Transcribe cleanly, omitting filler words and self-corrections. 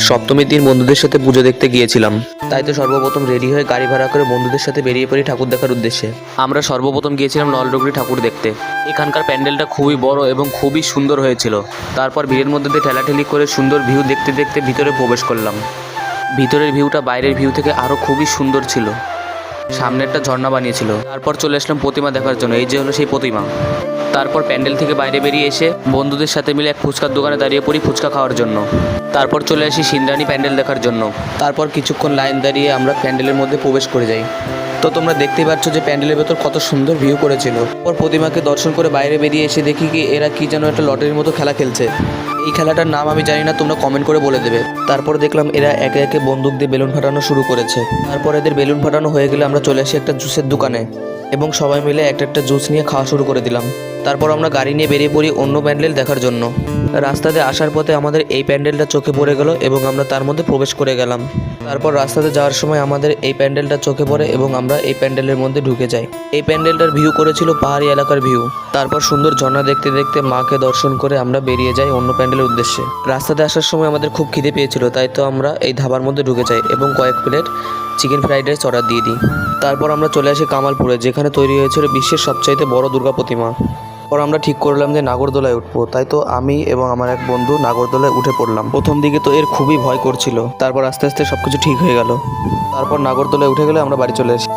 সপ্তমীর দিন বন্ধুদের সাথে পুজো দেখতে গিয়েছিলাম, তাই তো সর্বপ্রথম রেডি হয়ে গাড়ি ভাড়া করে বন্ধুদের সাথে বেরিয়ে পড়ি ঠাকুর দেখার উদ্দেশ্যে। আমরা সর্বপ্রথম গিয়েছিলাম নলডুগরি ঠাকুর দেখতে। এখানকার প্যান্ডেলটা খুবই বড় এবং খুবই সুন্দর হয়েছিল। তারপর ভিড়ের মধ্যে দিয়ে ঠেলাঠেলি করে সুন্দর ভিউ দেখতে দেখতে ভিতরে প্রবেশ করলাম। ভিতরের ভিউটা বাইরের ভিউ থেকে আরও খুবই সুন্দর ছিল। সামনে একটা ঝর্ণা বানিয়েছিল। তারপর চলে আসলাম প্রতিমা দেখার জন্য। এই যে হলো সেই প্রতিমা। তারপর প্যান্ডেল থেকে বাইরে বেরিয়ে এসে বন্ধুদের সাথে মিলে এক ফুচকার দোকানে দাঁড়িয়ে পড়ি ফুচকা খাওয়ার জন্য। তারপর চলে আসি সিন্দ্রানী প্যান্ডেল দেখার জন্য। তারপর কিছুক্ষণ লাইন দাঁড়িয়ে আমরা প্যান্ডেলের মধ্যে প্রবেশ করে যাই। তো তোমরা দেখতেই পাচ্ছ যে প্যান্ডেলের ভেতর কত সুন্দর ভিউ করেছিল। ওর প্রতিমাকে দর্শন করে বাইরে বেরিয়ে এসে দেখি কি এরা কি যেন একটা লটারির মতো খেলা খেলছে। এই খেলাটার নাম আমি জানি না, তোমরা কমেন্ট করে বলে দেবে। তারপর দেখলাম এরা একে একে বন্দুক দিয়ে বেলুন ফাটানো শুরু করেছে। তারপর এদের বেলুন ফাটানো হয়ে গেলে আমরা চলে আসি একটা জুসের দোকানে এবং সবাই মিলে একটা একটা জুস নিয়ে খাওয়া শুরু করে দিলাম। তারপর আমরা গাড়ি নিয়ে বেরিয়ে পড়ি অন্য প্যান্ডেল দেখার জন্য। রাস্তাতে আসার পথে আমাদের এই প্যান্ডেলটা চোখে পড়ে গেল এবং আমরা তার মধ্যে প্রবেশ করে গেলাম। তারপর রাস্তাতে যাওয়ার সময় আমাদের এই প্যান্ডেলটা চোখে পড়ে এবং আমরা এই প্যান্ডেলের মধ্যে ঢুকে যাই। এই প্যান্ডেলটার ভিউ করেছিল পাহাড়ি এলাকার ভিউ। তারপর সুন্দর ঝর্ণা দেখতে দেখতে মাকে দর্শন করে আমরা বেরিয়ে যাই অন্য প্যান্ডেলের উদ্দেশ্যে। রাস্তাতে আসার সময় আমাদের খুব খিদে পেয়েছিল, তাই তো আমরা এই ধাবার মধ্যে ঢুকে যাই এবং কয়েক plate chicken fried rice order দিয়ে দিই। তারপর আমরা চলে আসি কামালপুরে, যেখানে তৈরি হয়েছিল বিশ্বের সবচাইতে বড় দুর্গা প্রতিমা। পর আমরা ঠিক করলাম যে নাগরদোলায় উঠবো, তাই তো আমি এবং আমার এক বন্ধু নাগরদোলায় উঠে পড়লাম। প্রথম দিকে তো এর খুবই ভয় করছিল, তারপর আস্তে আস্তে সবকিছু ঠিক হয়ে গেল। তারপর নাগরদোলায় উঠে গেলে আমরা বাড়ি চলে আসি।